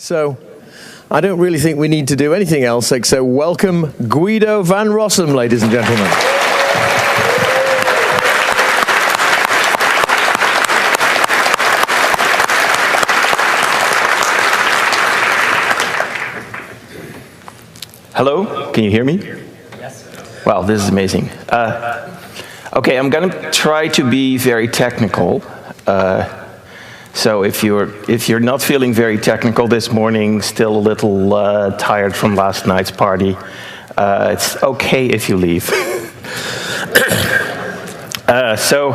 So, I don't really think we need to do anything else except welcome Guido van Rossum, ladies and gentlemen. Hello, can you hear me? Yes. Wow, this is amazing. Okay, I'm going to try to be very technical. So if you're not feeling very technical this morning, still a little tired from last night's party, it's okay if you leave. So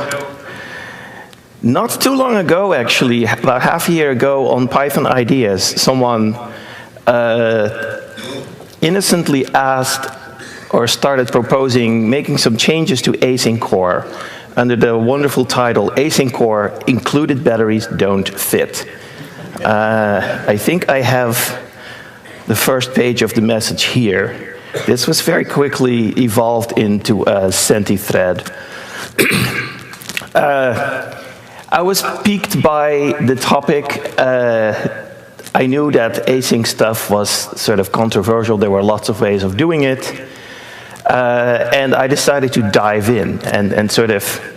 not too long ago, actually, about half a year ago on Python Ideas, someone innocently asked or started proposing making some changes to async core under the wonderful title, Async Core Included Batteries Don't Fit. I think I have the first page of the message here. This was very quickly evolved into a Senti thread. I was piqued by the topic. I knew that async stuff was sort of controversial. There were lots of ways of doing it. And I decided to dive in and sort of,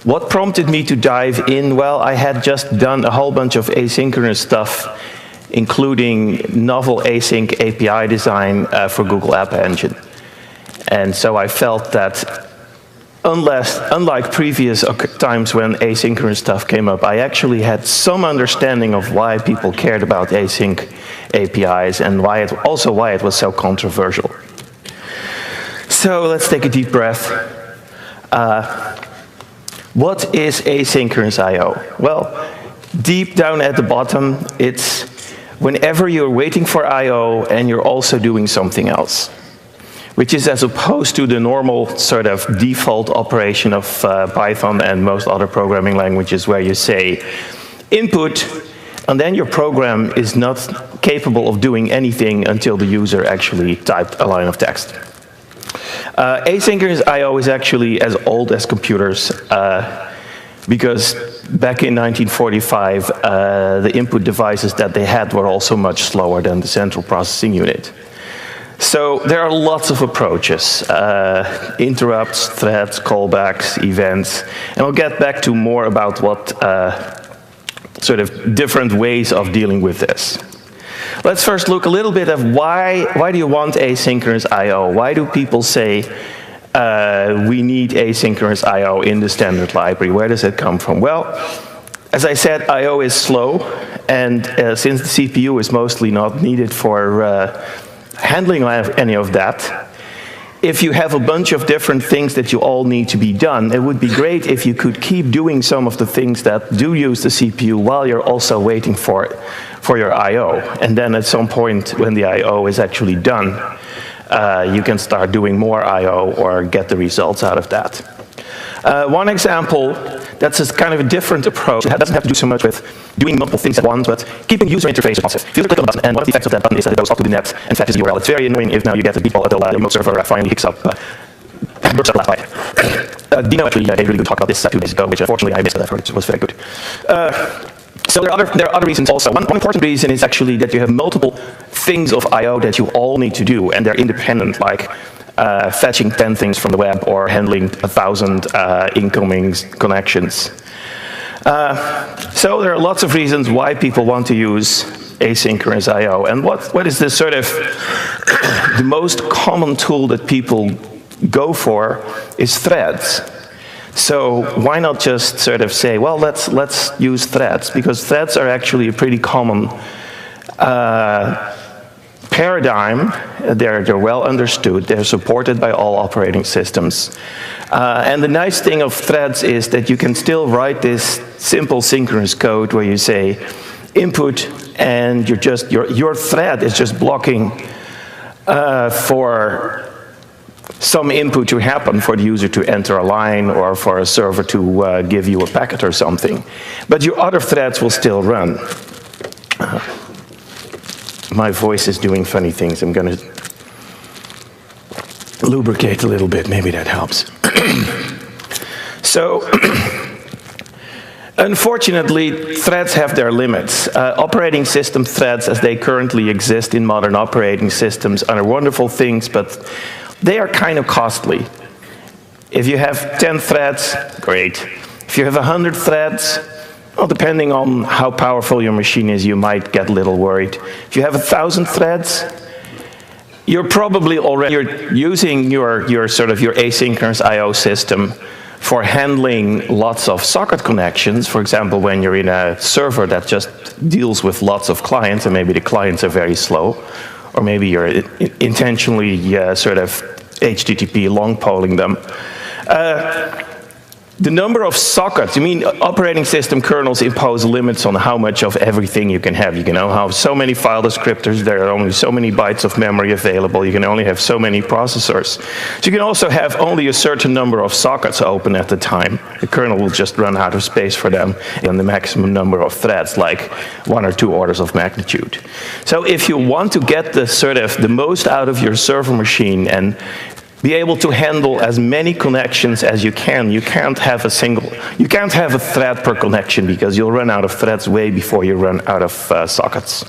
what prompted me to dive in? Well, I had just done a whole bunch of asynchronous stuff, including novel async API design for Google App Engine. And so I felt that unlike previous times when asynchronous stuff came up, I actually had some understanding of why people cared about async APIs and why it was so controversial. So let's take a deep breath. What is asynchronous I/O? Well, deep down at the bottom, it's whenever you're waiting for I/O and you're also doing something else, which is as opposed to the normal sort of default operation of Python and most other programming languages where you say input, and then your program is not capable of doing anything until the user actually typed a line of text. Asynchronous I/O is actually as old as computers because back in 1945, the input devices that they had were also much slower than the central processing unit. So there are lots of approaches, interrupts, threads, callbacks, events, and we'll get back to more about what sort of different ways of dealing with this. Let's first look a little bit at why do you want asynchronous I/O? Why do people say we need asynchronous I/O in the standard library? Where does it come from? Well, as I said, I/O is slow, and since the CPU is mostly not needed for handling any of that, if you have a bunch of different things that you all need to be done, it would be great if you could keep doing some of the things that do use the CPU while you're also waiting for your I/O. And then at some point when the I/O is actually done, you can start doing more I/O or get the results out of that. One example that's a kind of a different approach. It doesn't have to do so much with doing multiple things at once, but keeping user interface responsive. If you click on a button, and one of the effects of that button is that it goes up to the net and fetches the URL. It's very annoying if now you get a default until the remote server finally hooks up. Burps up last night. Dino actually gave a really good talk about this 2 days ago, which unfortunately I missed that, which was very good. So there are other reasons also. One important reason is actually that you have multiple things of I/O that you all need to do, and they're independent, like fetching 10 things from the web or handling 1,000 incoming connections. So there are lots of reasons why people want to use asynchronous I/O. And what is this sort of the most common tool that people go for is threads. So why not just sort of say, well, let's use threads, because threads are actually a pretty common paradigm. They're well understood. They're supported by all operating systems. And the nice thing of threads is that you can still write this simple synchronous code where you say input, and your thread is just blocking for some input to happen, for the user to enter a line or for a server to give you a packet or something. But your other threads will still run. My voice is doing funny things. I'm going to lubricate a little bit. Maybe that helps. So Unfortunately, threads have their limits. Operating system threads, as they currently exist in modern operating systems, are wonderful things, but they are kind of costly. If you have 10 threads, great. If you have 100 threads, well, depending on how powerful your machine is, you might get a little worried. If you have 1,000 threads, you're probably already using your asynchronous I/O system for handling lots of socket connections. For example, when you're in a server that just deals with lots of clients, and maybe the clients are very slow, or maybe you're intentionally HTTP long polling them. The number of sockets, operating system kernels impose limits on how much of everything you can have. You can only have so many file descriptors, there are only so many bytes of memory available, you can only have so many processors. So you can also have only a certain number of sockets open at the time. The kernel will just run out of space for them, and the maximum number of threads, like 1 or 2 orders of magnitude. So if you want to get the most out of your server machine and be able to handle as many connections as you can't have a thread per connection, because you'll run out of threads way before you run out of sockets.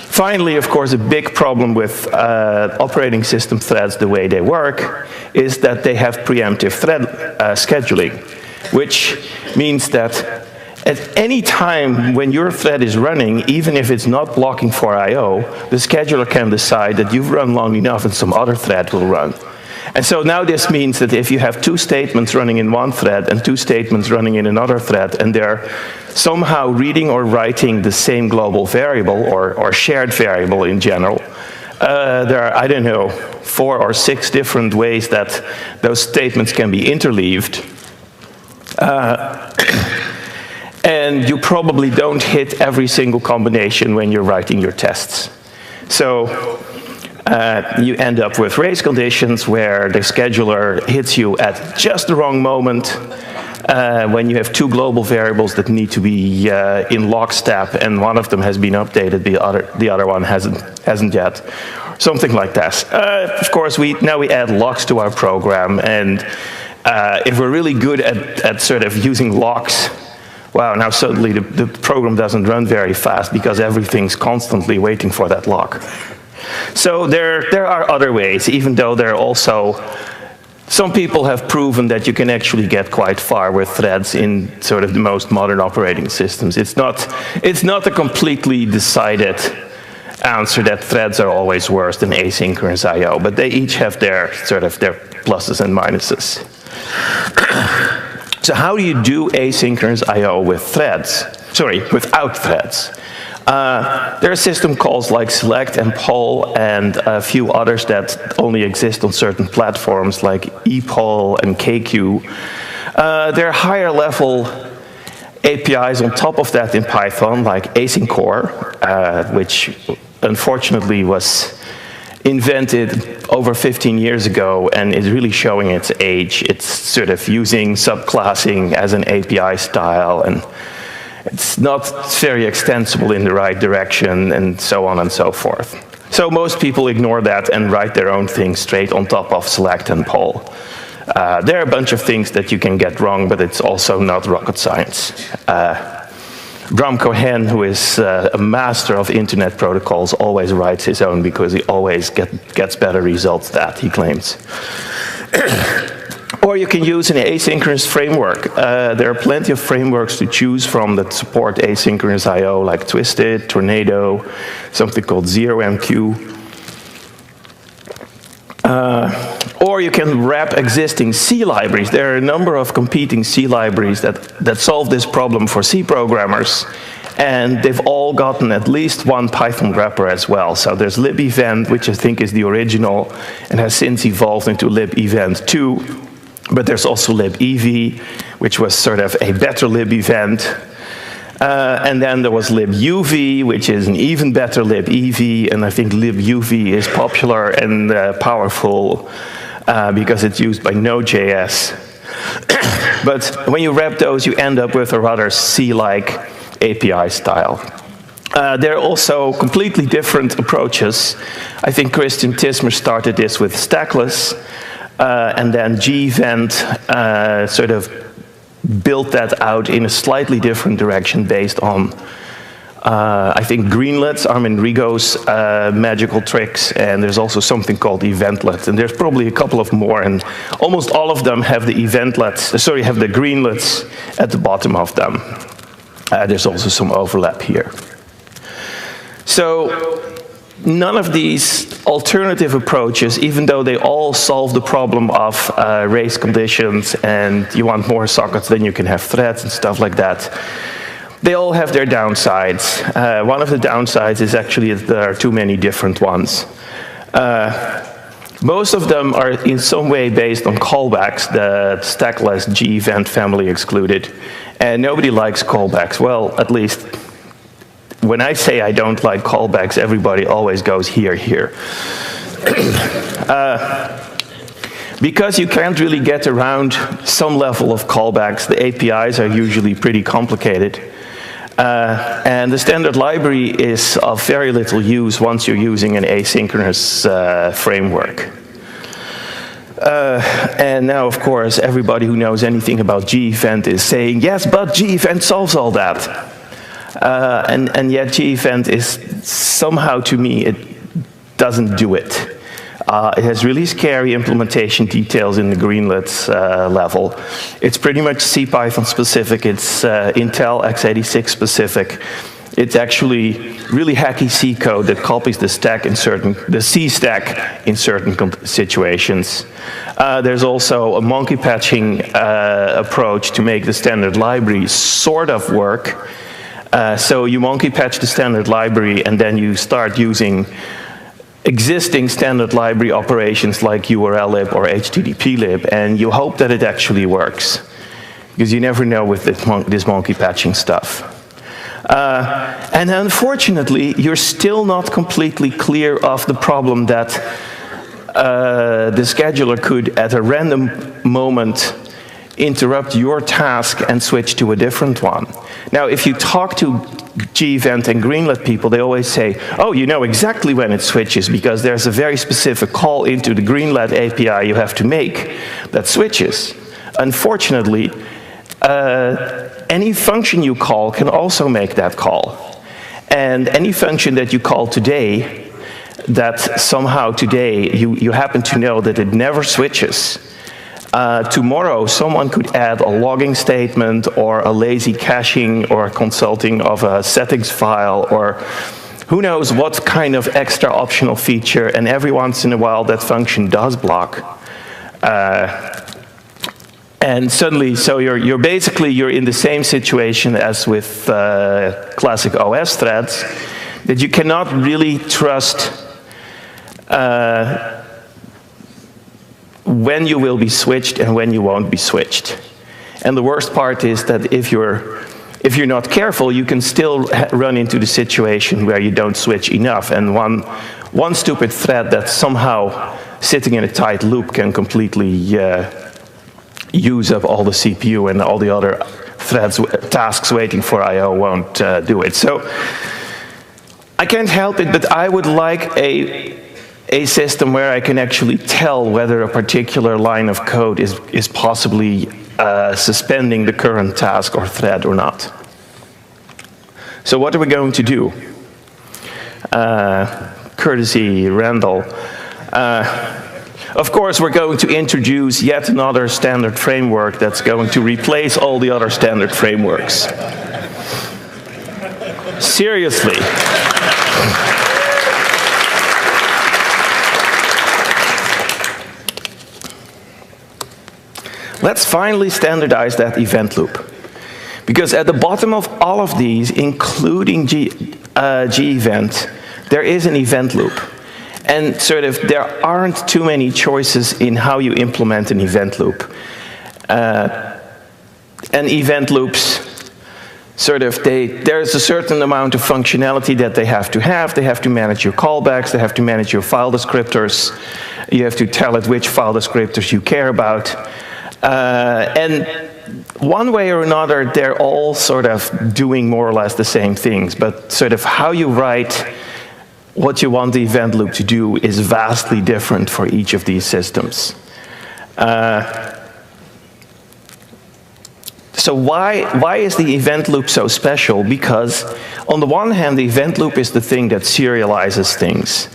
Finally, of course, a big problem with operating system threads, the way they work, is that they have preemptive thread scheduling, which means that at any time when your thread is running, even if it's not blocking for I/O, the scheduler can decide that you've run long enough and some other thread will run. And so now this means that if you have 2 statements running in one thread and 2 statements running in another thread, and they're somehow reading or writing the same global variable or shared variable in general, there are, I don't know, 4 or 6 different ways that those statements can be interleaved. And you probably don't hit every single combination when you're writing your tests. So you end up with race conditions where the scheduler hits you at just the wrong moment when you have 2 global variables that need to be in lockstep, and one of them has been updated, the other one hasn't yet. Something like that. Of course, now we add locks to our program, and if we're really good at using locks, wow, now suddenly the program doesn't run very fast because everything's constantly waiting for that lock. So there are other ways, even though there are also, some people have proven that you can actually get quite far with threads in the most modern operating systems. It's not a completely decided answer that threads are always worse than asynchronous I/O, but they each have their their pluses and minuses. So how do you do asynchronous I/O with threads? Sorry, without threads. There are system calls like select and poll and a few others that only exist on certain platforms like epoll and KQ. There are higher level APIs on top of that in Python, like asyncore, which unfortunately was invented over 15 years ago and is really showing its age. It's using subclassing as an API style, and it's not very extensible in the right direction, and so on and so forth. So most people ignore that and write their own thing straight on top of select and poll. There are a bunch of things that you can get wrong, but it's also not rocket science. Bram Cohen, who is a master of internet protocols, always writes his own because he always gets better results that he claims. Or you can use an asynchronous framework. There are plenty of frameworks to choose from that support asynchronous I/O, like Twisted, Tornado, something called ZeroMQ. Or you can wrap existing C libraries. There are a number of competing C libraries that solve this problem for C programmers, and they've all gotten at least one Python wrapper as well. So there's libevent, which I think is the original, and has since evolved into libevent 2. But there's also libev, which was a better libevent. And then there was libuv, which is an even better libev, and I think libuv is popular and powerful because it's used by Node.js. But when you wrap those, you end up with a rather C-like API style. There are also completely different approaches. I think Christian Tismer started this with stackless, and then gvent built that out in a slightly different direction based on, I think, greenlets, Armin Rigo's magical tricks, and there's also something called eventlets, and there's probably a couple of more, and almost all of them have the have the greenlets at the bottom of them. There's also some overlap here. So none of these alternative approaches, even though they all solve the problem of race conditions and you want more sockets, then you can have threads and stuff like that, they all have their downsides. One of the downsides is actually that there are too many different ones. Most of them are in some way based on callbacks, the stackless G event family excluded. And nobody likes callbacks. Well, at least when I say I don't like callbacks, everybody always goes here. Because you can't really get around some level of callbacks, the APIs are usually pretty complicated. And the standard library is of very little use once you're using an asynchronous framework. And now, of course, everybody who knows anything about G-Event is saying, yes, but G-Event solves all that. And yet G-Event is somehow, to me, it doesn't do it. It has really scary implementation details in the greenlets level. It's pretty much CPython specific. It's Intel x86 specific. It's actually really hacky C code that copies the C stack in certain situations. There's also a monkey patching approach to make the standard library sort of work. So you monkey patch the standard library and then you start using existing standard library operations like URLlib or HTTPlib, and you hope that it actually works, because you never know with this monkey patching stuff. And unfortunately, you're still not completely clear of the problem that the scheduler could, at a random moment, interrupt your task and switch to a different one. Now, if you talk to G-Event and Greenlet people, they always say, oh, you know exactly when it switches, because there's a very specific call into the Greenlet API you have to make that switches. Unfortunately, any function you call can also make that call. And any function that you call today, that somehow today you happen to know that it never switches, tomorrow someone could add a logging statement or a lazy caching or a consulting of a settings file, or who knows what kind of extra optional feature, and every once in a while that function does block. And suddenly, so you're basically in the same situation as with classic OS threads, that you cannot really trust when you will be switched and when you won't be switched. And the worst part is that if you're not careful, you can still run into the situation where you don't switch enough, and one stupid thread that's somehow sitting in a tight loop can completely use up all the CPU, and all the other tasks waiting for I/O won't do it. So I can't help it, but I would like a system where I can actually tell whether a particular line of code is possibly suspending the current task or thread or not. So what are we going to do? Courtesy Randall. Of course, we're going to introduce yet another standard framework that's going to replace all the other standard frameworks. Seriously. Let's finally standardize that event loop. Because at the bottom of all of these, including G-Event, there is an event loop. And sort of there aren't too many choices in how you implement an event loop. And event loops, sort of, there's a certain amount of functionality that they have to have. They have to manage your callbacks. They have to manage your file descriptors. You have to tell it which file descriptors you care about. And one way or another, they're all sort of doing more or less the same things, but sort of how you write what you want the event loop to do is vastly different for each of these systems. So why is the event loop so special? Because on the one hand, the event loop is the thing that serializes things.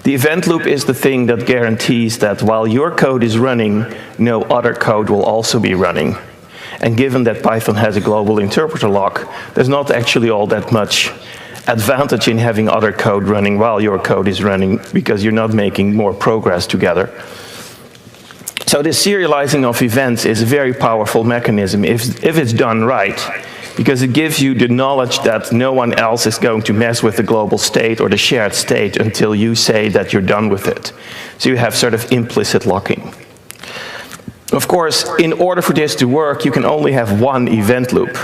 The event loop is the thing that guarantees that while your code is running, no other code will also be running. And given that Python has a global interpreter lock, there's not actually all that much advantage in having other code running while your code is running, because you're not making more progress together. So this serializing of events is a very powerful mechanism if it's done right, because it gives you the knowledge that no one else is going to mess with the global state or the shared state until you say that you're done with it. So you have sort of implicit locking. Of course, in order for this to work, you can only have one event loop.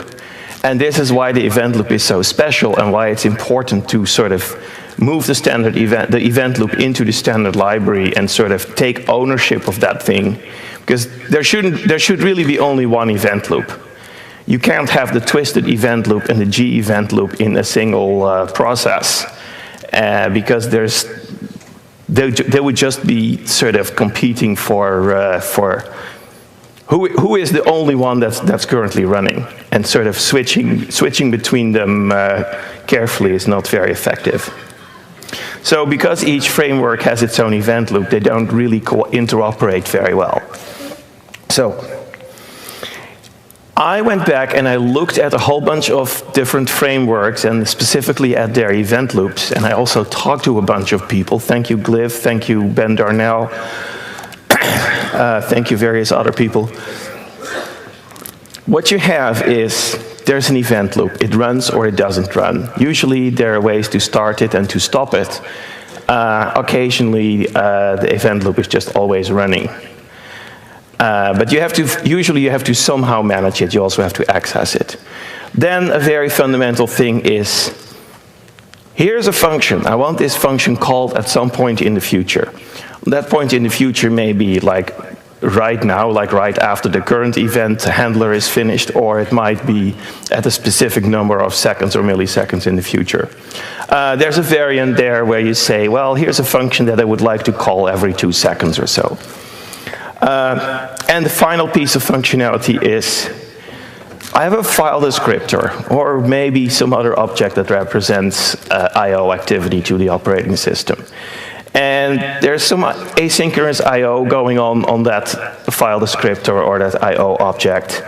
And this is why the event loop is so special and why it's important to sort of move the standard event, the event loop into the standard library and sort of take ownership of that thing. Because there should really be only one event loop. You can't have the twisted event loop and the G event loop in a single process. Because they would just be sort of competing for who is the only one that's currently running, and sort of switching between them carefully is not very effective. So because each framework has its own event loop, they don't really interoperate very well. So I went back and I looked at a whole bunch of different frameworks and specifically at their event loops, and I also talked to a bunch of people. Thank you, Gliv. Thank you, Ben Darnell. Thank you, various other people. What you have is there's an event loop. It runs or it doesn't run. Usually there are ways to start it and to stop it. Occasionally the event loop is just always running. But usually you have to somehow manage it. You also have to access it. Then a very fundamental thing is, here's a function. I want this function called at some point in the future. That point in the future may be like right now, like right after the current event handler is finished, or it might be at a specific number of seconds or milliseconds in the future. There's a variant there where you say, well, here's a function that I would like to call every 2 seconds or so. And the final piece of functionality is, I have a file descriptor, or maybe some other object that represents I/O activity to the operating system. And there's some asynchronous I/O going on that file descriptor or that I/O object.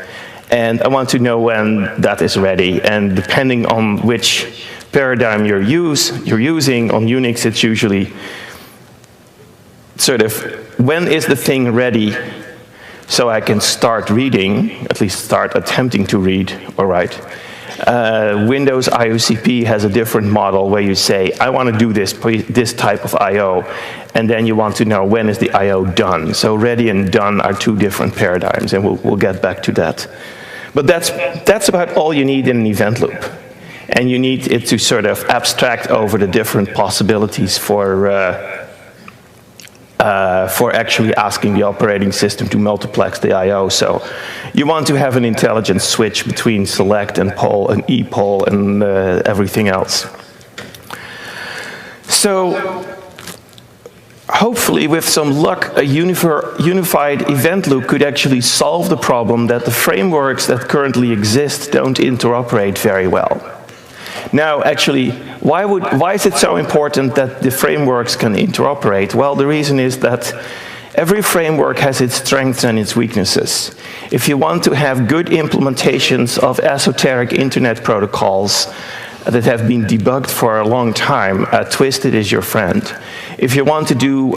And I want to know when that is ready. And depending on which paradigm you're using, on Unix it's usually sort of, when is the thing ready so I can start reading, at least start attempting to read or write. Windows IOCP has a different model where you say, I want to do this type of I/O, and then you want to know when is the I/O done. So ready and done are two different paradigms, and we'll get back to that. But that's about all you need in an event loop. And you need it to sort of abstract over the different possibilities for actually asking the operating system to multiplex the I/O. So you want to have an intelligent switch between select and poll and epoll and everything else. So hopefully, with some luck, a unified event loop could actually solve the problem that the frameworks that currently exist don't interoperate very well. Now, actually, why is it so important that the frameworks can interoperate? Well, the reason is that every framework has its strengths and its weaknesses. If you want to have good implementations of esoteric internet protocols that have been debugged for a long time, Twisted is your friend. If you want to do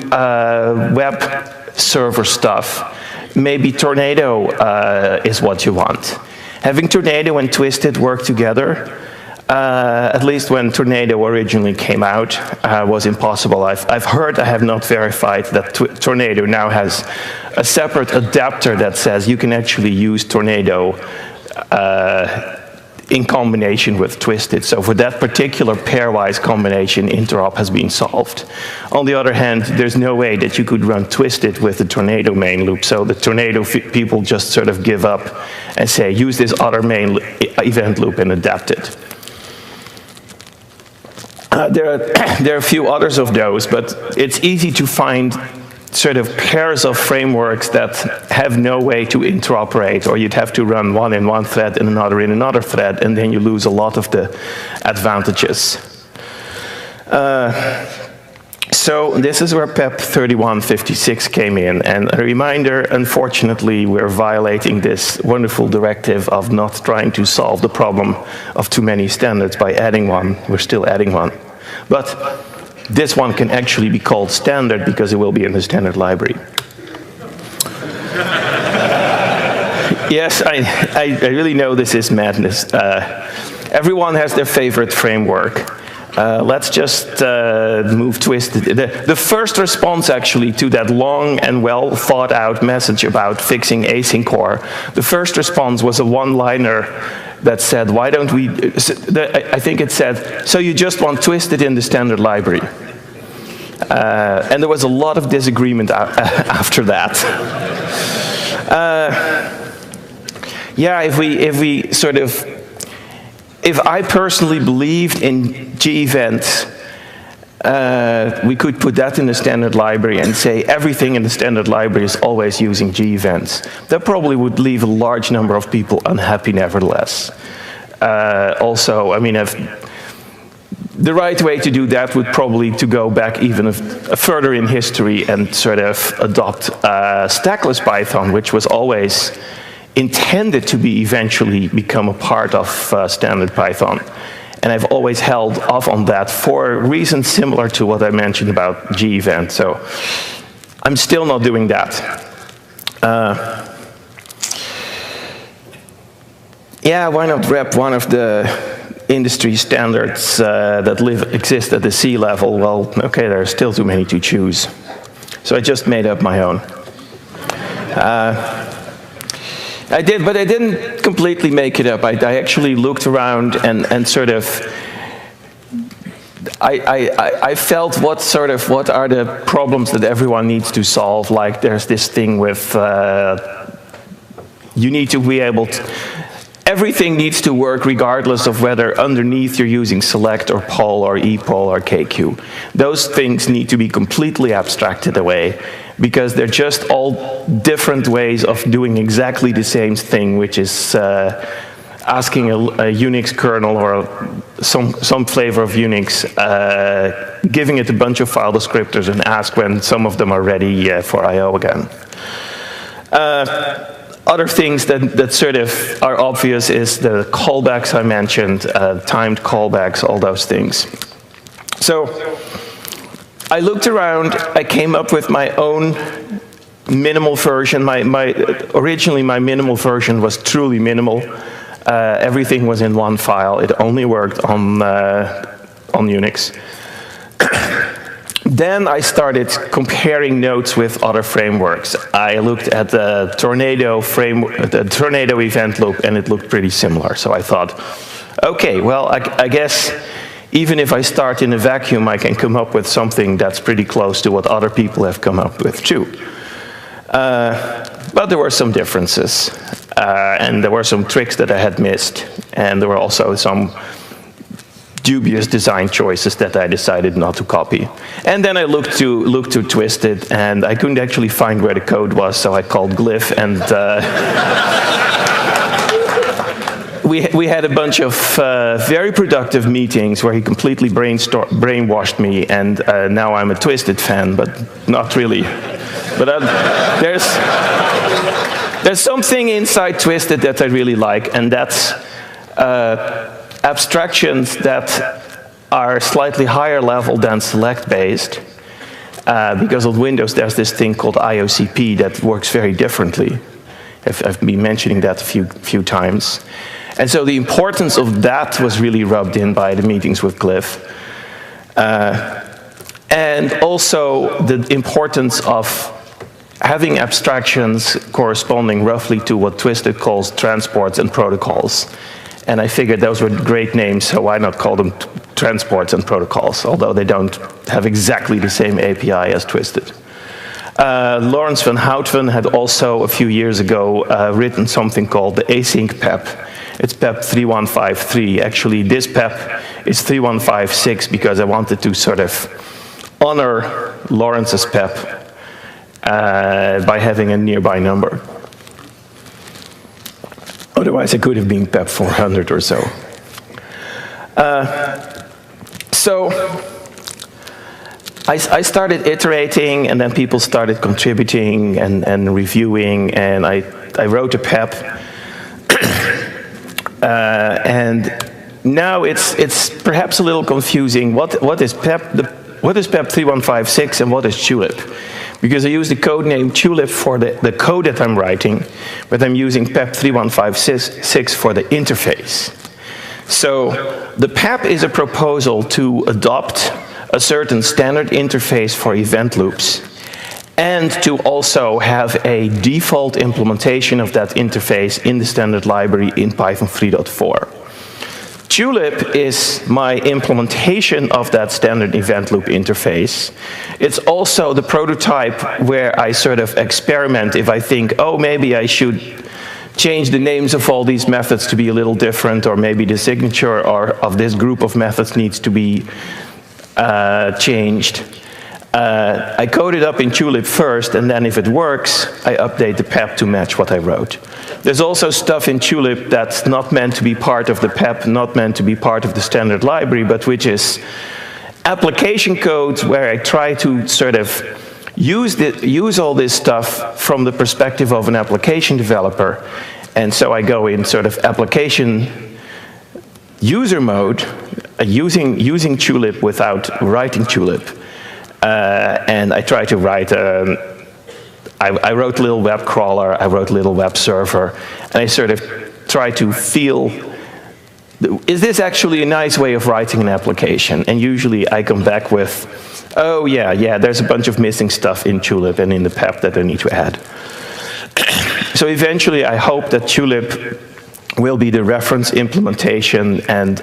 web server stuff, maybe Tornado is what you want. Having Tornado and Twisted work together, at least when Tornado originally came out, was impossible. I've heard, I have not verified, that Tornado now has a separate adapter that says you can actually use Tornado in combination with Twisted. So for that particular pairwise combination, interop has been solved. On the other hand, there's no way that you could run Twisted with the Tornado main loop. So the Tornado people just sort of give up and say, use this other main event loop and adapt it. There are a few others of those, but it's easy to find sort of pairs of frameworks that have no way to interoperate, or you'd have to run one in one thread and another in another thread, and then you lose a lot of the advantages. So this is where PEP 3156 came in, and a reminder, unfortunately, we're violating this wonderful directive of not trying to solve the problem of too many standards by adding one. We're still adding one. But this one can actually be called standard because it will be in the standard library. Yes, I really know this is madness. Everyone has their favorite framework. Let's just move twisted. The first response, actually, to that long and well thought out message about fixing async core, the first response was a one-liner that said, why don't we, I think it said, so you just want twisted in the standard library. And there was a lot of disagreement after that. Yeah, if I personally believed in G-events, we could put that in the standard library and say everything in the standard library is always using G-events. That probably would leave a large number of people unhappy nevertheless. Also, I mean, the right way to do that would probably to go back even further in history and sort of adopt stackless Python, which was always intended to be eventually become a part of standard Python. And I've always held off on that for reasons similar to what I mentioned about G-event. So I'm still not doing that. Yeah, why not rep one of the industry standards that exist at the C level? Well, okay, there are still too many to choose. So I just made up my own. I did, but I didn't completely make it up. I actually looked around and sort of, I felt what are the problems that everyone needs to solve. Like there's this thing with, you need to be able to, everything needs to work regardless of whether underneath you're using select or poll or epoll or kq. Those things need to be completely abstracted away, because they're just all different ways of doing exactly the same thing, which is asking a Unix kernel or some flavor of Unix, giving it a bunch of file descriptors and ask when some of them are ready for I/O again. Other things that sort of are obvious is the callbacks I mentioned, timed callbacks, all those things. So I looked around, I came up with my own minimal version. Originally my minimal version was truly minimal. Everything was in one file. It only worked on Unix. Then I started comparing nodes with other frameworks. I looked at the Tornado event loop, and it looked pretty similar. So I thought, okay, well, I guess even if I start in a vacuum, I can come up with something that's pretty close to what other people have come up with too. But there were some differences, and there were some tricks that I had missed, and there were also some dubious design choices that I decided not to copy. And then I looked to Twisted, and I couldn't actually find where the code was, so I called Glyph, and we had a bunch of very productive meetings where he completely brainwashed me, and now I'm a Twisted fan, but not really. But there's something inside Twisted that I really like, and that's abstractions that are slightly higher level than select-based. Because on Windows there's this thing called IOCP that works very differently. I've been mentioning that a few times. And so the importance of that was really rubbed in by the meetings with Glyph. And also the importance of having abstractions corresponding roughly to what Twisted calls transports and protocols. And I figured those were great names, so why not call them transports and protocols, although they don't have exactly the same API as Twisted. Lawrence van Houtven had also, a few years ago, written something called the async PEP. It's PEP 3153. Actually, this PEP is 3156 because I wanted to sort of honor Lawrence's PEP by having a nearby number. Otherwise, it could have been PEP 400 or so. So I started iterating, and then people started contributing and reviewing, and I wrote a PEP. And now it's perhaps a little confusing. What is PEP? What is PEP 3156 and what is Tulip? Because I use the code name Tulip for the code that I'm writing, but I'm using PEP 3156 for the interface. So the PEP is a proposal to adopt a certain standard interface for event loops, and to also have a default implementation of that interface in the standard library in Python 3.4. Tulip is my implementation of that standard event loop interface. It's also the prototype where I sort of experiment if I think, oh, maybe I should change the names of all these methods to be a little different, or maybe the signature of this group of methods needs to be changed. I code it up in Tulip first, and then if it works, I update the PEP to match what I wrote. There's also stuff in Tulip that's not meant to be part of the PEP, not meant to be part of the standard library, but which is application code where I try to sort of use all this stuff from the perspective of an application developer. And so I go in sort of application user mode, using Tulip without writing Tulip. And I try to write, I wrote a little web crawler, I wrote a little web server, and I sort of try to feel, is this actually a nice way of writing an application? And usually I come back with, oh yeah, there's a bunch of missing stuff in Tulip and in the PEP that I need to add. So eventually I hope that Tulip will be the reference implementation and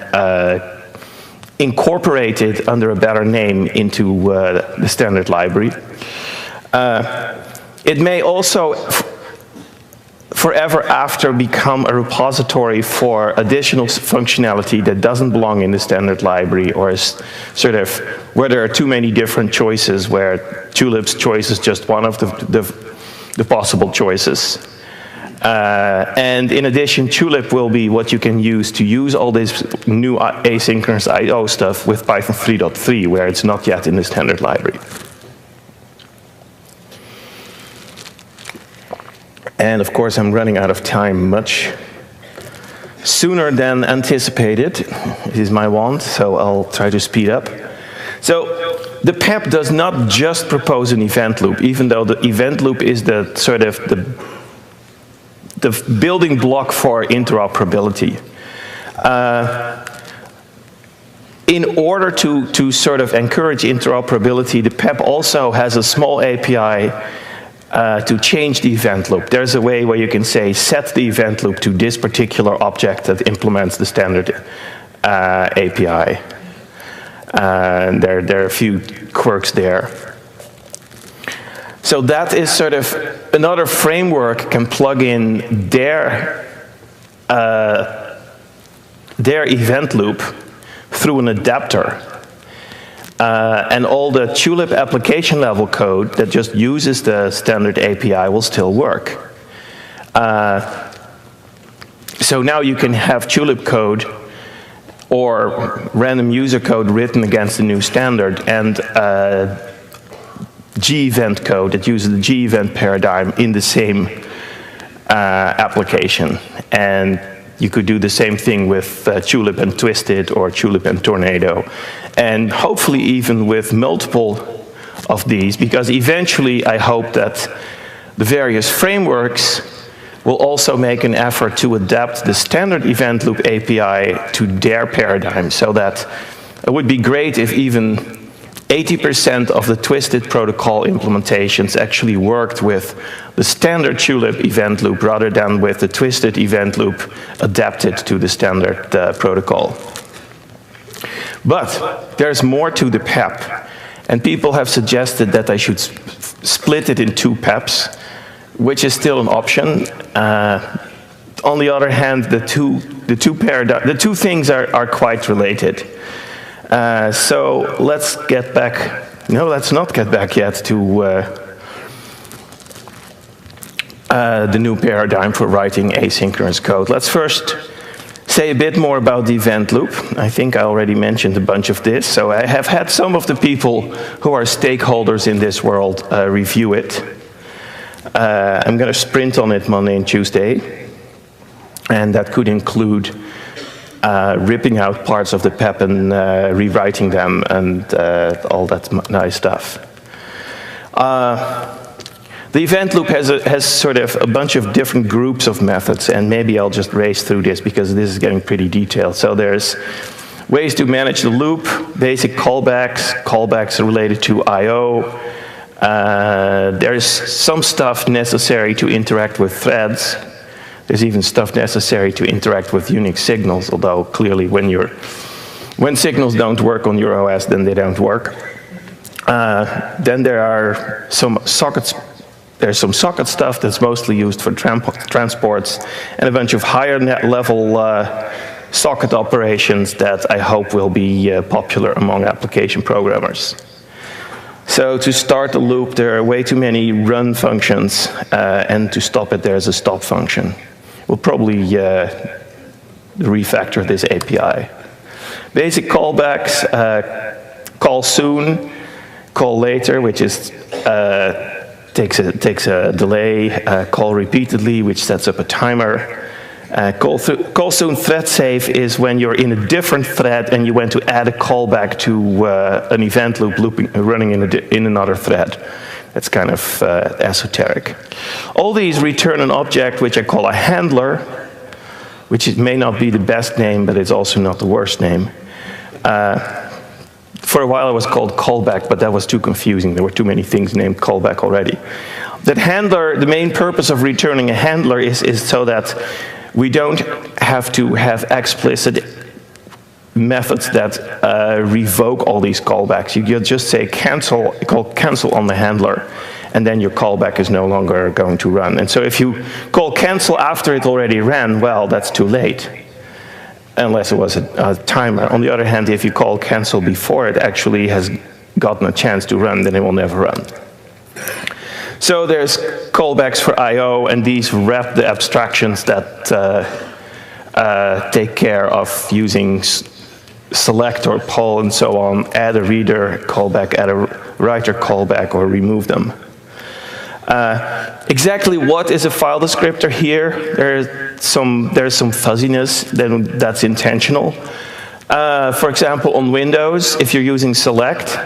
incorporated under a better name into the standard library. It may also forever after become a repository for additional functionality that doesn't belong in the standard library, or is sort of where there are too many different choices, where Tulip's choice is just one of the possible choices. And in addition, Tulip will be what you can use all this new asynchronous I/O stuff with Python 3.3, where it's not yet in the standard library. And of course, I'm running out of time much sooner than anticipated. It is my want, so I'll try to speed up. So the PEP does not just propose an event loop, even though the event loop is the sort of the building block for interoperability. In order to sort of encourage interoperability, the PEP also has a small API to change the event loop. There's a way where you can say, set the event loop to this particular object that implements the standard API. There are a few quirks there. So that is sort of another framework can plug in their event loop through an adapter. And all the Tulip application level code that just uses the standard API will still work. So now you can have Tulip code or random user code written against the new standard, and G-event code that uses the G-event paradigm in the same application. And you could do the same thing with Tulip and Twisted or Tulip and Tornado. And hopefully even with multiple of these, because eventually I hope that the various frameworks will also make an effort to adapt the standard event loop API to their paradigm, so that it would be great if even 80% of the Twisted protocol implementations actually worked with the standard Tulip event loop rather than with the Twisted event loop adapted to the standard protocol. But there's more to the PEP, and people have suggested that I should split it in two PEPs, which is still an option. On the other hand, the two things are quite related. So let's get back. No, let's not get back yet to the new paradigm for writing asynchronous code. Let's first say a bit more about the event loop. I think I already mentioned a bunch of this. So I have had some of the people who are stakeholders in this world review it. I'm going to sprint on it Monday and Tuesday. And that could include ripping out parts of the PEP and rewriting them and all that nice stuff. The event loop has sort of a bunch of different groups of methods, and maybe I'll just race through this because this is getting pretty detailed. So there's ways to manage the loop, basic callbacks, callbacks related to I/O. There's some stuff necessary to interact with threads. There's even stuff necessary to interact with Unix signals, although clearly when signals don't work on your OS, then they don't work. Then there are some sockets. There's some socket stuff that's mostly used for transports, and a bunch of higher level socket operations that I hope will be popular among application programmers. So to start the loop, there are way too many run functions, and to stop it, there's a stop function. We'll probably refactor this API. Basic callbacks, call soon, call later, which is takes a delay, call repeatedly, which sets up a timer. Call soon thread save is when you're in a different thread and you want to add a callback to an event loop running in another thread. That's kind of esoteric. All these return an object which I call a handler, which may not be the best name, but it's also not the worst name. For a while it was called callback, but that was too confusing. There were too many things named callback already. That handler, the main purpose of returning a handler is so that we don't have to have explicit methods that revoke all these callbacks. You just say cancel, call cancel on the handler, and then your callback is no longer going to run. And so if you call cancel after it already ran, well, that's too late, unless it was a timer. On the other hand, if you call cancel before it actually has gotten a chance to run, then it will never run. So there's callbacks for I/O, and these wrap the abstractions that take care of using select or poll and so on, add a reader callback, add a writer callback, or remove them. Exactly what is a file descriptor here? There's some fuzziness, then that's intentional. For example, on Windows, if you're using select,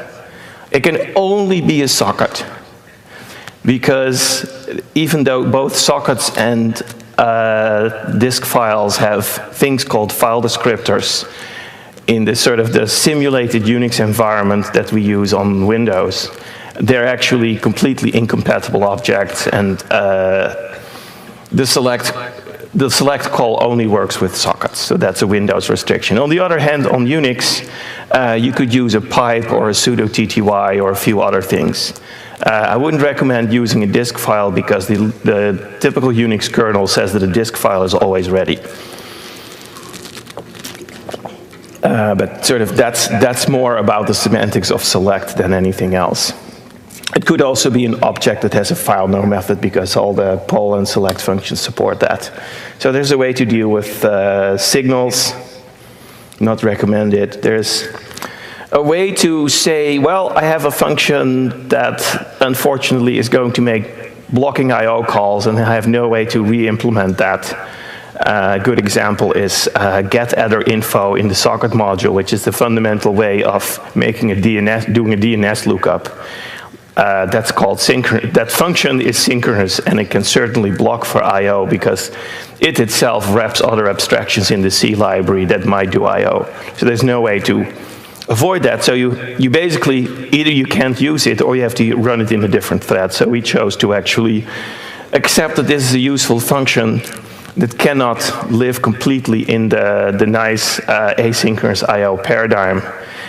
it can only be a socket, because even though both sockets and disk files have things called file descriptors in the sort of the simulated Unix environment that we use on Windows, they're actually completely incompatible objects, and the select call only works with sockets, so that's a Windows restriction. On the other hand, on Unix, you could use a pipe or a sudo TTY or a few other things. I wouldn't recommend using a disk file because the typical Unix kernel says that a disk file is always ready. But sort of that's more about the semantics of select than anything else. It could also be an object that has a file no method because all the poll and select functions support that. So there's a way to deal with signals, not recommended. There's a way to say, well, I have a function that unfortunately is going to make blocking I/O calls, and I have no way to re-implement that. A good example is getAtterInfo in the socket module, which is the fundamental way of making doing a DNS lookup. That's called synchronous. That function is synchronous, and it can certainly block for I/O because it itself wraps other abstractions in the C library that might do I/O. So there's no way to avoid that. So you basically, either you can't use it or you have to run it in a different thread. So we chose to actually accept that this is a useful function that cannot live completely in the nice asynchronous I/O paradigm.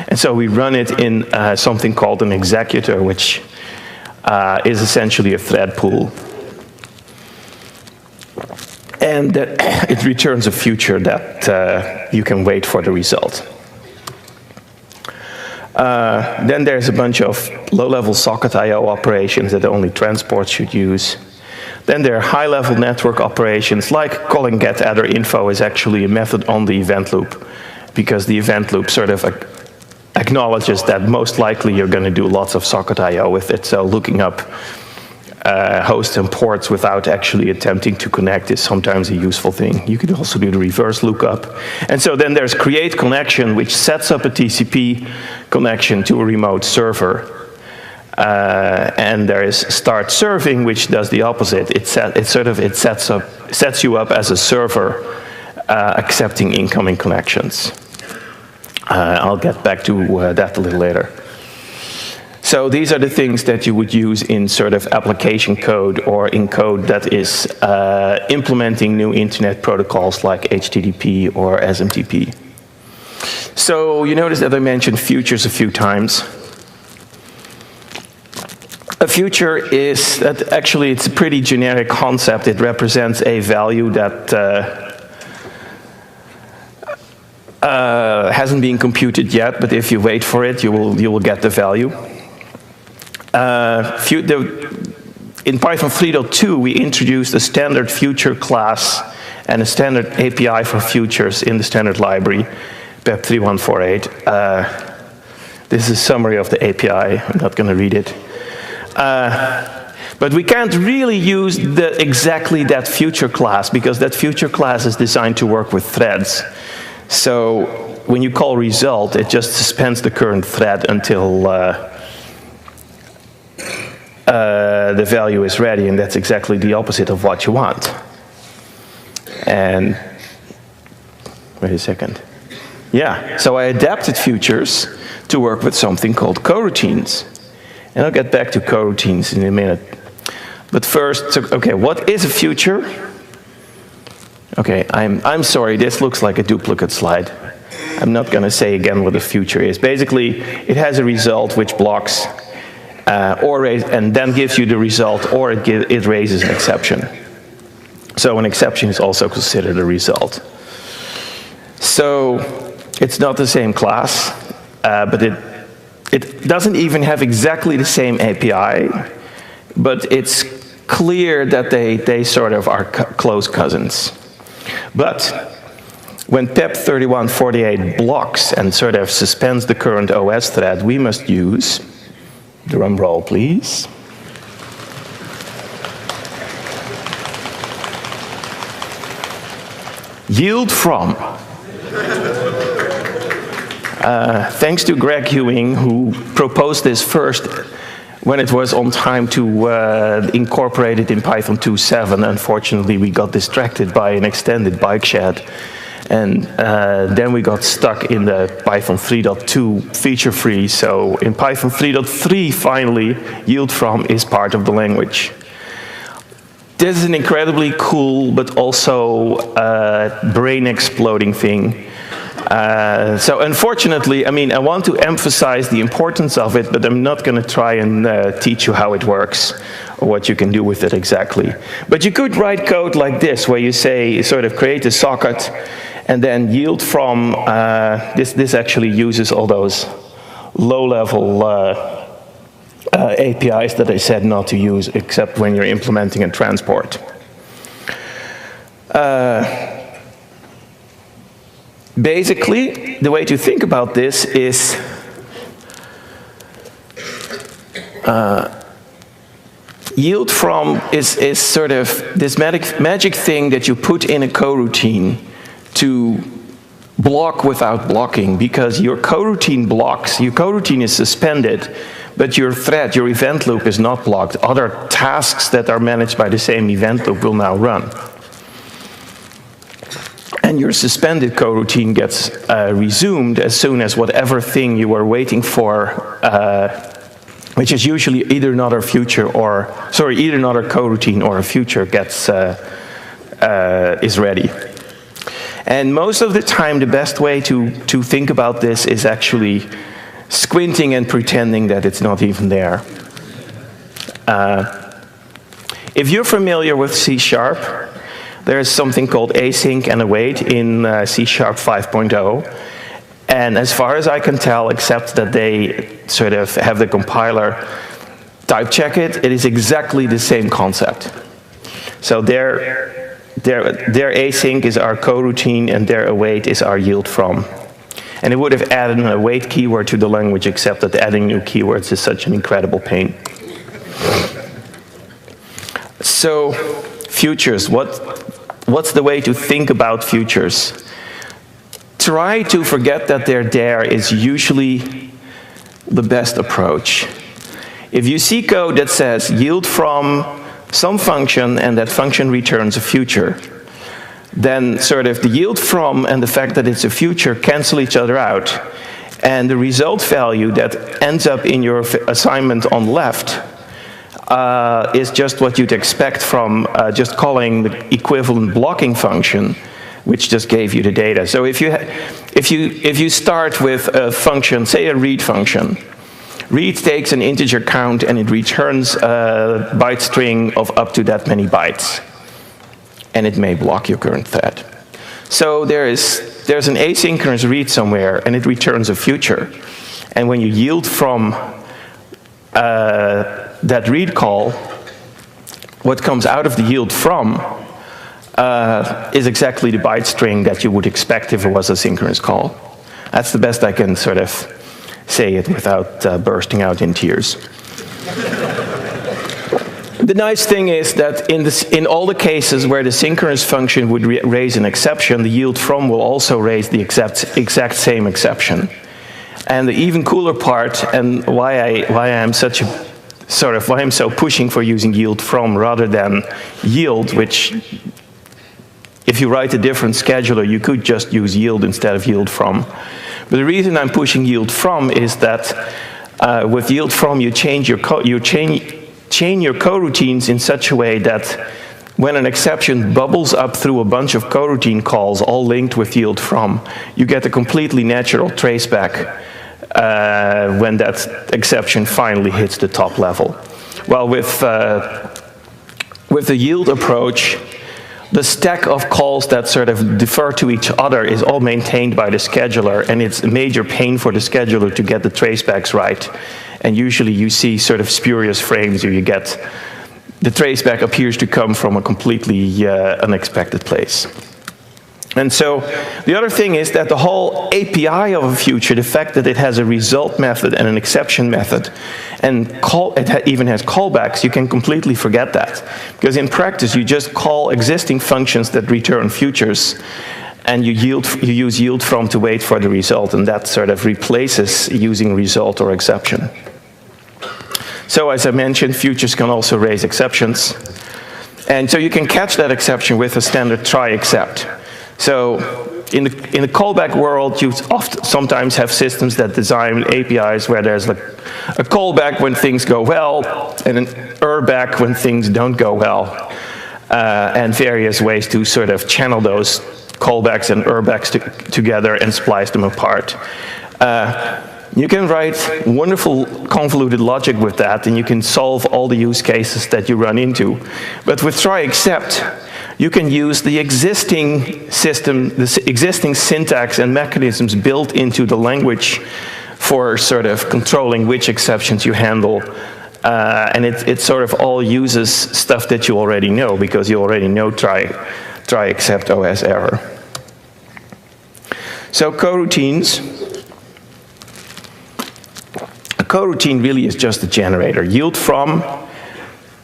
And so we run it in something called an executor, which is essentially a thread pool. And it returns a future that you can wait for the result. Then there's a bunch of low-level socket I/O operations that only transport should use. Then there are high-level network operations, like calling getAtterInfo is actually a method on the event loop, because the event loop sort of acknowledges that most likely you're going to do lots of socket I/O with it. So looking up hosts and ports without actually attempting to connect is sometimes a useful thing. You could also do the reverse lookup. And so then there's create connection, which sets up a TCP connection to a remote server. And there is start serving, which does the opposite. It sets you up as a server accepting incoming connections. I'll get back to that a little later. So these are the things that you would use in sort of application code or in code that is implementing new internet protocols like HTTP or SMTP. So you notice that I mentioned futures a few times. A future is that actually it's a pretty generic concept. It represents a value that hasn't been computed yet, but if you wait for it, you will get the value. In Python 3.2, we introduced a standard future class and a standard API for futures in the standard library, PEP 3148. This is a summary of the API. I'm not going to read it. But we can't really use exactly that future class, because that future class is designed to work with threads. So when you call result, it just suspends the current thread until the value is ready, and that's exactly the opposite of what you want. And wait a second. Yeah, so I adapted futures to work with something called coroutines. And I'll get back to coroutines in a minute. But first, okay, what is a future? Okay, I'm sorry, this looks like a duplicate slide. I'm not going to say again what a future is. Basically, it has a result which blocks and then gives you the result, or it raises an exception. So an exception is also considered a result. So it's not the same class, but it doesn't even have exactly the same API, but it's clear that they sort of are close cousins. But when PEP 3148 blocks and sort of suspends the current OS thread, we must use, drum roll please, yield from. Thanks to Greg Ewing, who proposed this first when it was on time to incorporate it in Python 2.7. Unfortunately, we got distracted by an extended bike shed. And then we got stuck in the Python 3.2 feature free. So in Python 3.3, finally, yield from is part of the language. This is an incredibly cool, but also brain-exploding thing. So unfortunately, I mean, I want to emphasize the importance of it, but I'm not going to try and teach you how it works or what you can do with it exactly. But you could write code like this, where you say, sort of create a socket, and then yield from, this actually uses all those low-level APIs that I said not to use, except when you're implementing a transport. Basically, the way to think about this is yield from is sort of this magic thing that you put in a coroutine to block without blocking, because your coroutine blocks, your coroutine is suspended, but your thread, your event loop is not blocked. Other tasks that are managed by the same event loop will now run. And your suspended coroutine gets resumed as soon as whatever thing you were waiting for, which is usually either another future or, sorry, either another coroutine or a future gets, is ready. And most of the time, the best way to think about this is actually squinting and pretending that it's not even there. If you're familiar with C#, there is something called async and await in C# 5.0. And as far as I can tell, except that they sort of have the compiler type check it, it is exactly the same concept. So their async is our coroutine, and their await is our yield from. And it would have added an await keyword to the language, except that adding new keywords is such an incredible pain. So, futures. What's the way to think about futures? Try to forget that they're there is usually the best approach. If you see code that says yield from some function and that function returns a future, then sort of the yield from and the fact that it's a future cancel each other out. And the result value that ends up in your assignment on the left is just what you'd expect from just calling the equivalent blocking function, which just gave you the data. So if you start with a function, say a read function, read takes an integer count and it returns a byte string of up to that many bytes, and it may block your current thread. So there's an asynchronous read somewhere, and it returns a future. And when you yield from that read call, what comes out of the yield from is exactly the byte string that you would expect if it was a synchronous call. That's the best I can sort of say it without bursting out in tears. The nice thing is that in all the cases where the synchronous function would raise an exception, the yield from will also raise the exact same exception. And the even cooler part, and why I'm so pushing for using yield from rather than yield, which if you write a different scheduler, you could just use yield instead of yield from. But the reason I'm pushing yield from is that with yield from, you chain your coroutines in such a way that when an exception bubbles up through a bunch of coroutine calls, all linked with yield from, you get a completely natural traceback when that exception finally hits the top level. Well, with the yield approach, the stack of calls that sort of defer to each other is all maintained by the scheduler, and it's a major pain for the scheduler to get the tracebacks right. And usually you see sort of spurious frames where you get the traceback appears to come from a completely unexpected place. And so the other thing is that the whole API of a future, the fact that it has a result method and an exception method, and it even has callbacks, you can completely forget that. Because in practice, you just call existing functions that return futures, and you use yield from to wait for the result, and that sort of replaces using result or exception. So as I mentioned, futures can also raise exceptions. And so you can catch that exception with a standard try except. So in the callback world, you sometimes have systems that design APIs where there's like a callback when things go well, and an errback when things don't go well, and various ways to sort of channel those callbacks and errbacks together and splice them apart. You can write wonderful convoluted logic with that, and you can solve all the use cases that you run into. But with try except, you can use the existing system, the existing syntax and mechanisms built into the language for sort of controlling which exceptions you handle. And it sort of all uses stuff that you already know, because you already know try except OS error. So coroutines. A coroutine really is just a generator. Yield from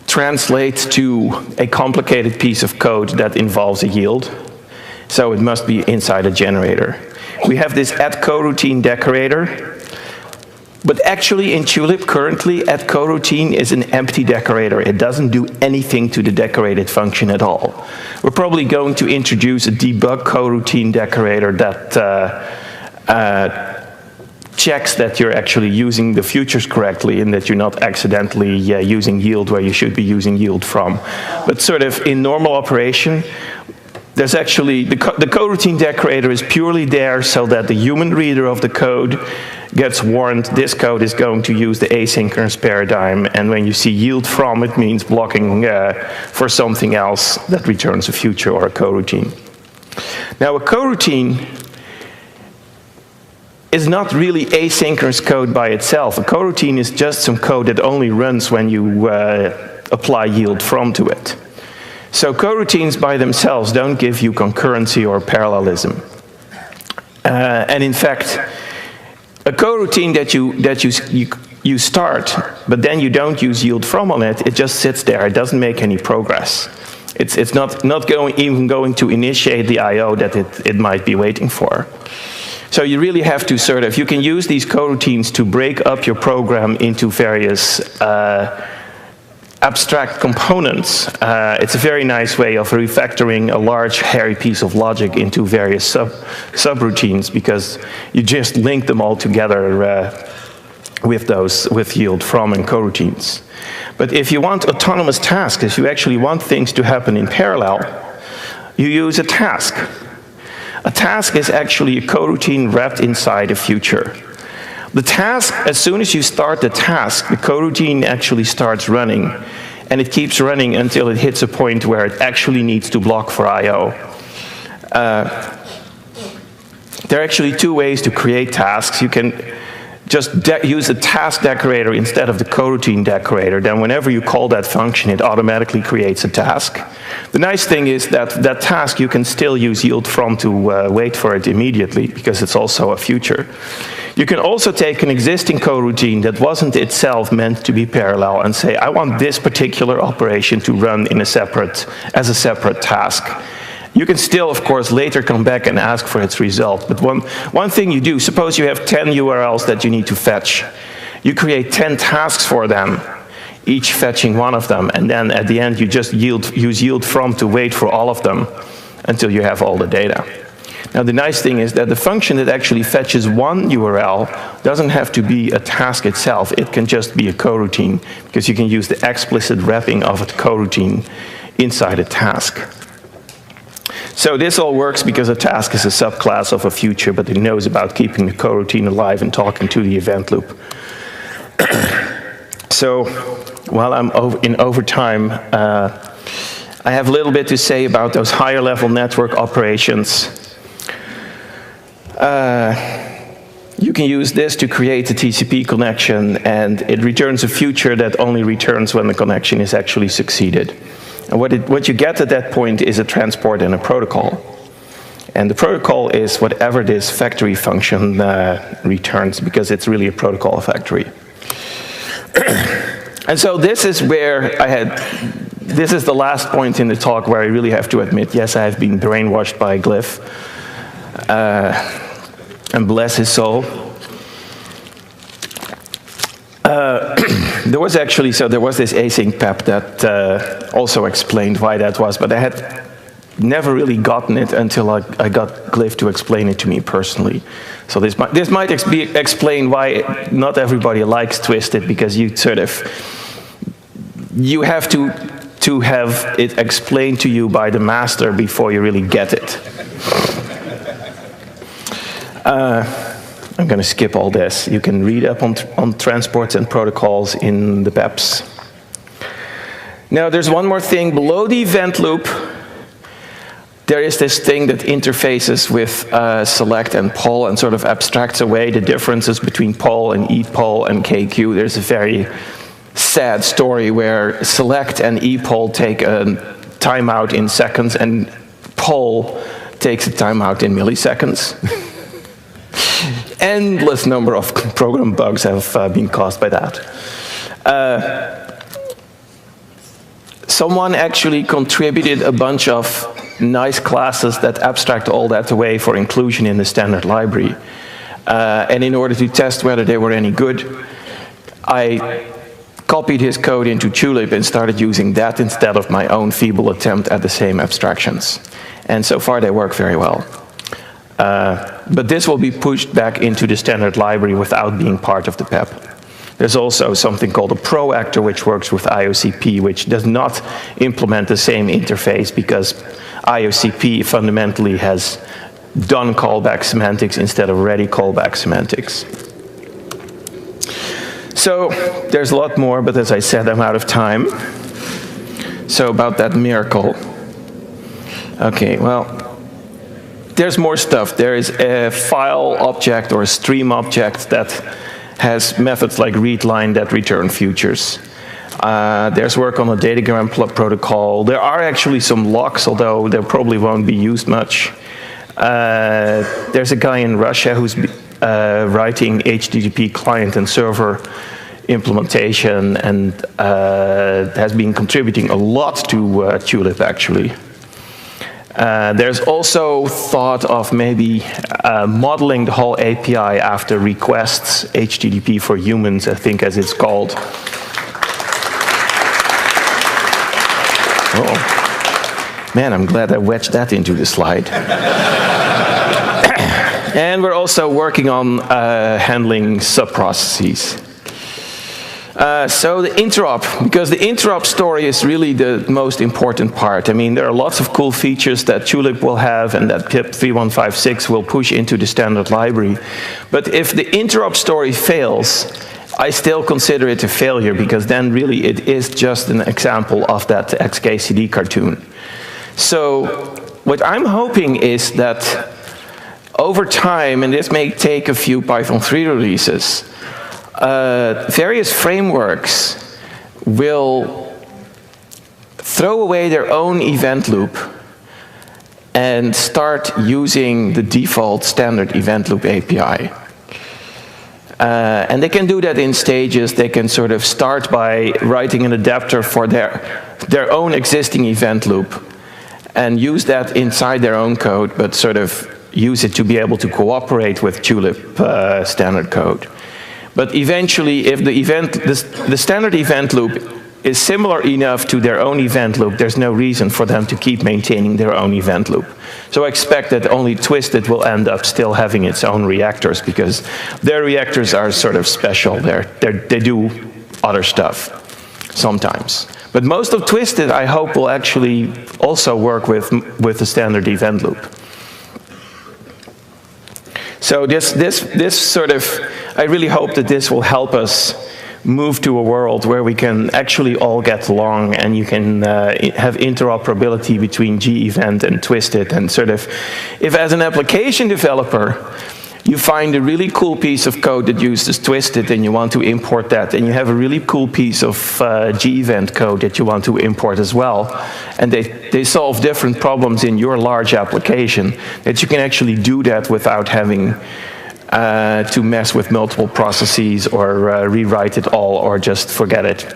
translates to a complicated piece of code that involves a yield. So it must be inside a generator. We have this @coroutine decorator. But actually in Tulip currently, @coroutine is an empty decorator. It doesn't do anything to the decorated function at all. We're probably going to introduce a debug coroutine decorator that checks that you're actually using the futures correctly and that you're not accidentally using yield where you should be using yield from. But sort of in normal operation, there's actually, the coroutine decorator is purely there so that the human reader of the code gets warned this code is going to use the asynchronous paradigm, and when you see yield from, it means blocking for something else that returns a future or a coroutine. Now a coroutine is not really asynchronous code by itself. A coroutine is just some code that only runs when you apply yield from to it. So coroutines by themselves don't give you concurrency or parallelism. And in fact, a coroutine that you start, but then you don't use yield from on it, it just sits there. It doesn't make any progress. It's not even going to initiate the I/O that it might be waiting for. So you really have to you can use these coroutines to break up your program into various abstract components. It's a very nice way of refactoring a large, hairy piece of logic into various subroutines, because you just link them all together with yield from and coroutines. But if you want autonomous tasks, if you actually want things to happen in parallel, you use a task. A task is actually a coroutine wrapped inside a future. The task, as soon as you start the task, the coroutine actually starts running, and it keeps running until it hits a point where it actually needs to block for I/O. There are actually two ways to create tasks. You can just use a task decorator instead of the coroutine decorator. Then whenever you call that function, it automatically creates a task. The nice thing is that that task, you can still use yield from to wait for it immediately, because it's also a future. You can also take an existing coroutine that wasn't itself meant to be parallel and say, I want this particular operation to run in as a separate task. You can still, of course, later come back and ask for its result. But one thing you do, suppose you have 10 URLs that you need to fetch. You create 10 tasks for them, each fetching one of them, and then at the end you just use yield from to wait for all of them until you have all the data. Now the nice thing is that the function that actually fetches one URL doesn't have to be a task itself. It can just be a coroutine, because you can use the explicit wrapping of a coroutine inside a task. So this all works because a task is a subclass of a future, but it knows about keeping the coroutine alive and talking to the event loop. So while I'm in overtime, I have a little bit to say about those higher level network operations. You can use this to create a TCP connection, and it returns a future that only returns when the connection is actually succeeded. And what you get at that point is a transport and a protocol. And the protocol is whatever this factory function returns, because it's really a protocol factory. And so this is where this is the last point in the talk where I really have to admit, yes, I have been brainwashed by Glyph. And bless his soul. There was this async PEP that also explained why that was, but I had never really gotten it until I got Glyph to explain it to me personally. So this might explain why not everybody likes Twisted, because you have to have it explained to you by the master before you really get it. I'm going to skip all this. You can read up on transports and protocols in the PEPs. Now, there's one more thing. Below the event loop, there is this thing that interfaces with select and poll and sort of abstracts away the differences between poll and epoll and KQ. There's a very sad story where select and epoll take a timeout in seconds, and poll takes a timeout in milliseconds. Endless number of program bugs have been caused by that. Someone actually contributed a bunch of nice classes that abstract all that away for inclusion in the standard library. And in order to test whether they were any good, I copied his code into Tulip and started using that instead of my own feeble attempt at the same abstractions. And so far they work very well. But this will be pushed back into the standard library without being part of the PEP. There's also something called a Pro actor, which works with IOCP, which does not implement the same interface, because IOCP fundamentally has done callback semantics instead of ready callback semantics. So there's a lot more, but as I said, I'm out of time. So about that miracle. Okay, well, there's more stuff. There is a file object or a stream object that has methods like readline that return futures. There's work on a datagram protocol. There are actually some locks, although they probably won't be used much. There's a guy in Russia who's writing HTTP client and server implementation and has been contributing a lot to Tulip, actually. There's also thought of maybe modeling the whole API after requests, HTTP for humans, I think, as it's called. Oh, man, I'm glad I wedged that into the slide. And we're also working on handling subprocesses. So the interop, because the interop story is really the most important part. I mean, there are lots of cool features that Tulip will have and that pip 3156 will push into the standard library. But if the interop story fails, I still consider it a failure, because then really it is just an example of that XKCD cartoon. So what I'm hoping is that over time, and this may take a few Python 3 releases, various frameworks will throw away their own event loop and start using the default standard event loop API. And they can do that in stages. They can sort of start by writing an adapter for their own existing event loop and use that inside their own code, but sort of use it to be able to cooperate with Tulip standard code. But eventually, if the standard event loop is similar enough to their own event loop, there's no reason for them to keep maintaining their own event loop. So I expect that only Twisted will end up still having its own reactors, because their reactors are sort of special. They do other stuff sometimes. But most of Twisted, I hope, will actually also work with the standard event loop. So this sort of, I really hope that this will help us move to a world where we can actually all get along, and you can have interoperability between G-Event and Twisted, and sort of, if as an application developer, you find a really cool piece of code that uses Twisted and you want to import that, and you have a really cool piece of G-Event code that you want to import as well, and they solve different problems in your large application, that you can actually do that without having to mess with multiple processes or rewrite it all or just forget it.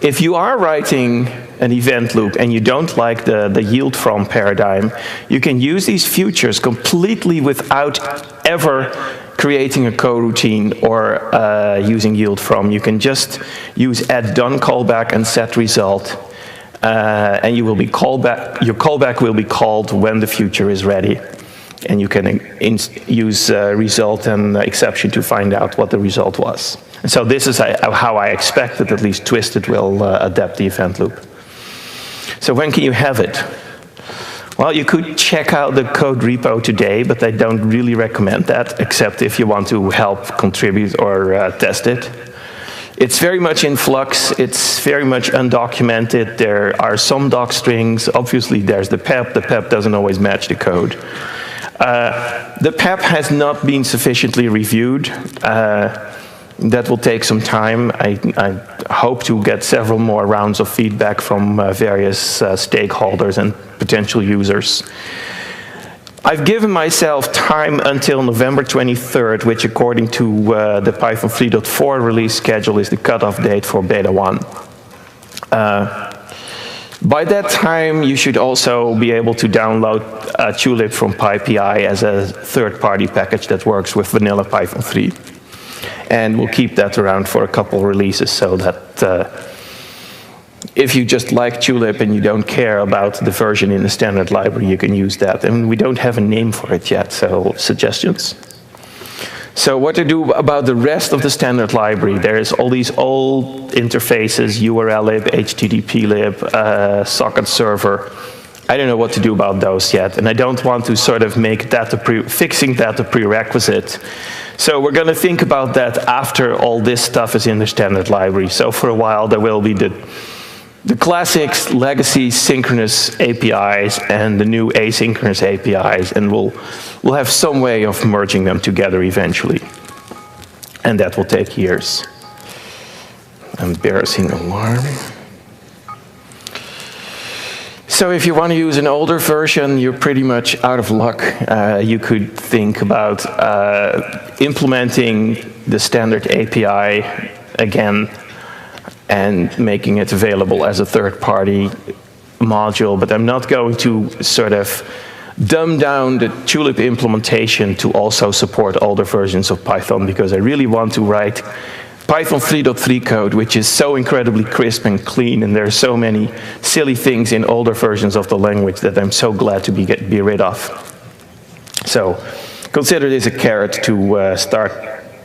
If you are writing an event loop and you don't like the yield from paradigm, you can use these features completely without ever creating a coroutine or using yield from. You can just use add done callback and set result, and you will be your callback will be called when the future is ready, and you can use result and exception to find out what the result was. And so this is how I expect that at least Twisted will adapt the event loop. So when can you have it? Well, you could check out the code repo today, but I don't really recommend that, except if you want to help contribute or test it. It's very much in flux. It's very much undocumented. There are some doc strings. Obviously, there's the PEP. The PEP doesn't always match the code. The PEP has not been sufficiently reviewed. That will take some time. I hope to get several more rounds of feedback from various stakeholders and potential users. I've given myself time until November 23rd, which according to the Python 3.4 release schedule is the cutoff date for beta 1. By that time, you should also be able to download Tulip from PyPI as a third-party package that works with vanilla Python 3. And we'll keep that around for a couple releases so that if you just like Tulip and you don't care about the version in the standard library, you can use that. And we don't have a name for it yet, so suggestions. So what to do about the rest of the standard library? There's all these old interfaces, URLlib, HTTPlib, socket server. I don't know what to do about those yet, and I don't want to sort of make that fixing that a prerequisite. So we're going to think about that after all this stuff is in the standard library. So for a while, there will be the classic legacy synchronous APIs and the new asynchronous APIs, and we'll have some way of merging them together eventually. and that will take years. Embarrassing alarm. So if you want to use an older version, you're pretty much out of luck. You could think about implementing the standard API again and making it available as a third-party module, but I'm not going to sort of dumb down the Tulip implementation to also support older versions of Python, because I really want to write Python 3.3 code, which is so incredibly crisp and clean, and there are so many silly things in older versions of the language that I'm so glad to be rid of. So consider this a carrot to start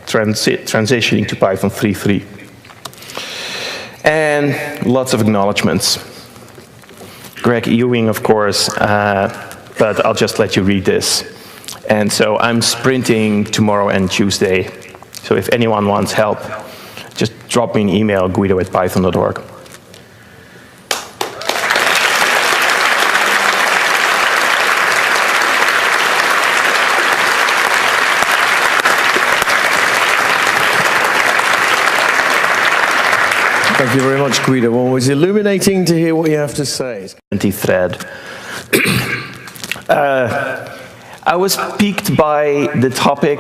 transitioning to Python 3.3. And lots of acknowledgements. Greg Ewing, of course, but I'll just let you read this. And so I'm sprinting tomorrow and Tuesday. So if anyone wants help, just drop me an email, guido@python.org. Thank you very much, Guido. Well, it was illuminating to hear what you have to say. Anti-thread. I was piqued by the topic.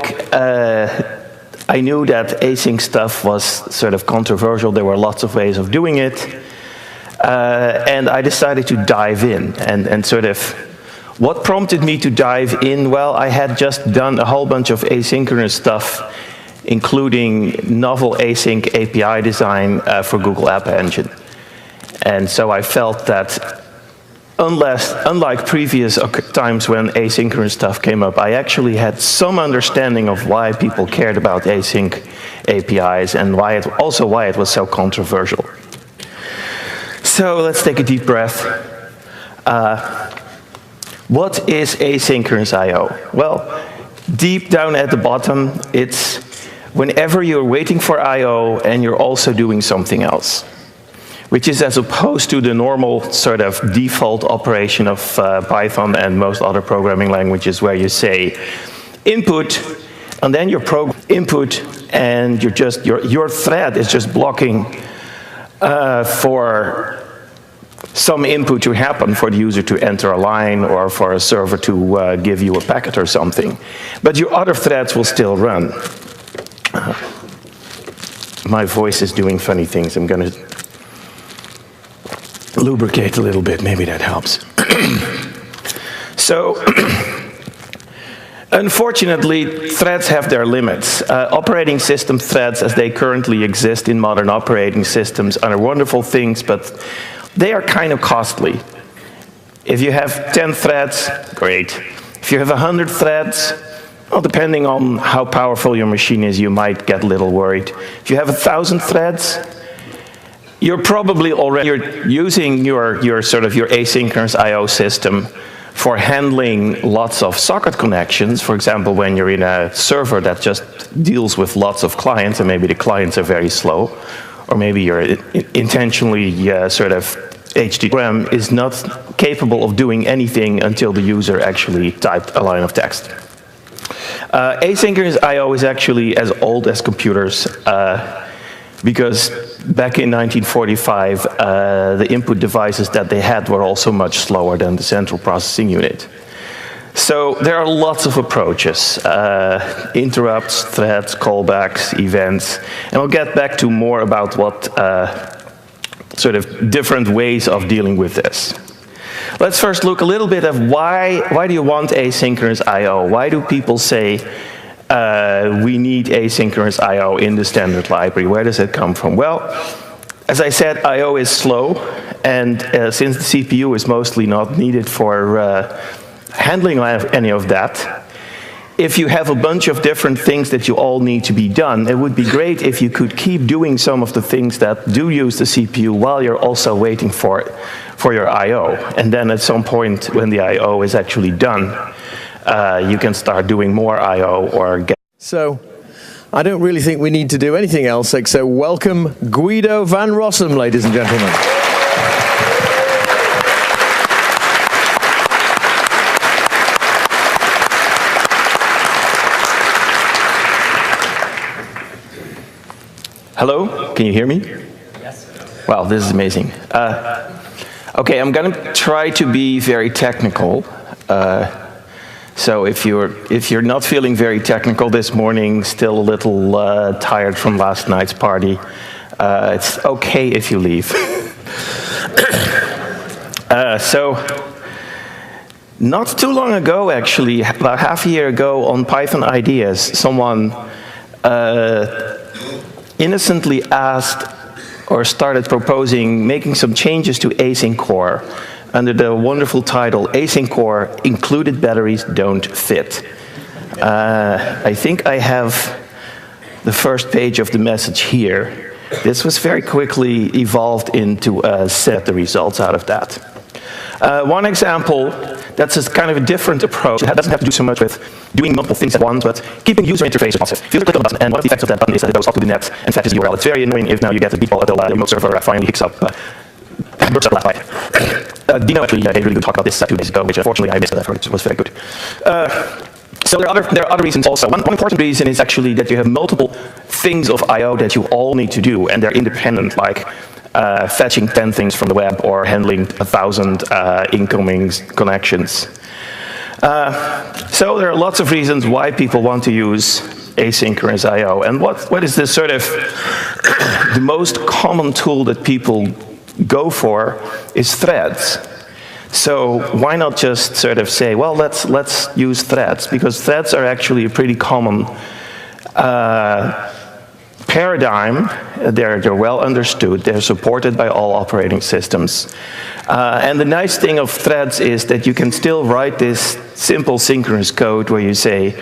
I knew that async stuff was sort of controversial. There were lots of ways of doing it. And I decided to dive in. And sort of, what prompted me to dive in? Well, I had just done a whole bunch of asynchronous stuff, including novel async API design for Google App Engine. And so I felt that unlike previous times when asynchronous stuff came up, I actually had some understanding of why people cared about async APIs and also why it was so controversial. So let's take a deep breath. What is asynchronous I/O? Well, deep down at the bottom, it's whenever you're waiting for I/O and you're also doing something else, which is as opposed to the normal sort of default operation of Python and most other programming languages, where you say input, and then your program input, and your thread is just blocking for some input to happen, for the user to enter a line or for a server to give you a packet or something. But your other threads will still run. My voice is doing funny things. I'm going to lubricate a little bit. Maybe that helps. So, unfortunately, threads have their limits. Operating system threads, as they currently exist in modern operating systems, are wonderful things, but they are kind of costly. If you have 10 threads, great. If you have 100 threads, well, depending on how powerful your machine is, you might get a little worried. If you have 1,000 threads, you're probably already using your asynchronous I/O system for handling lots of socket connections. For example, when you're in a server that just deals with lots of clients, and maybe the clients are very slow, or maybe you're intentionally HTTP program is not capable of doing anything until the user actually typed a line of text. Asynchronous I/O is actually as old as computers, because back in 1945, the input devices that they had were also much slower than the central processing unit. So there are lots of approaches, interrupts, threads, callbacks, events, and we'll get back to more about what sort of different ways of dealing with this. Let's first look a little bit at why do you want asynchronous I/O? Why do people say we need asynchronous I/O in the standard library? Where does it come from? Well, as I said, I/O is slow, and since the CPU is mostly not needed for handling any of that, if you have a bunch of different things that you all need to be done, it would be great if you could keep doing some of the things that do use the CPU while you're also waiting for your I/O. And then at some point when the I/O is actually done, you can start doing more I/O or get... So, I don't really think we need to do anything else except welcome Guido van Rossum, ladies and gentlemen. Hello? Can you hear me? Yes. Wow, this is amazing. Okay, I'm going to try to be very technical. So if you're not feeling very technical this morning, still a little tired from last night's party, it's okay if you leave. So not too long ago, actually, about half a year ago on Python Ideas, someone innocently asked or started proposing making some changes to async core under the wonderful title, Async Core Included Batteries Don't Fit. I think I have the first page of the message here. This was very quickly evolved into a set of the results out of that. One example, that's a kind of a different approach. It doesn't have to do so much with doing multiple things at once, but keeping user interface responsive. If you click on the button, and one of the effects of that button is that it goes up to the net and fetches the URL. It's very annoying if now you get a beep until the remote server finally hooks up. Dino actually gave a really good talk about this 2 days ago, which unfortunately I missed, but I heard it was very good. So there are other reasons also. One important reason is actually that you have multiple things of I/O that you all need to do, and they're independent, like fetching 10 things from the web or handling 1,000 incoming connections. So there are lots of reasons why people want to use asynchronous I/O. And what is the sort of the most common tool that people go for is threads. So why not just sort of say, well, let's use threads, because threads are actually a pretty common paradigm. They're well understood. They're supported by all operating systems. And the nice thing of threads is that you can still write this simple synchronous code where you say,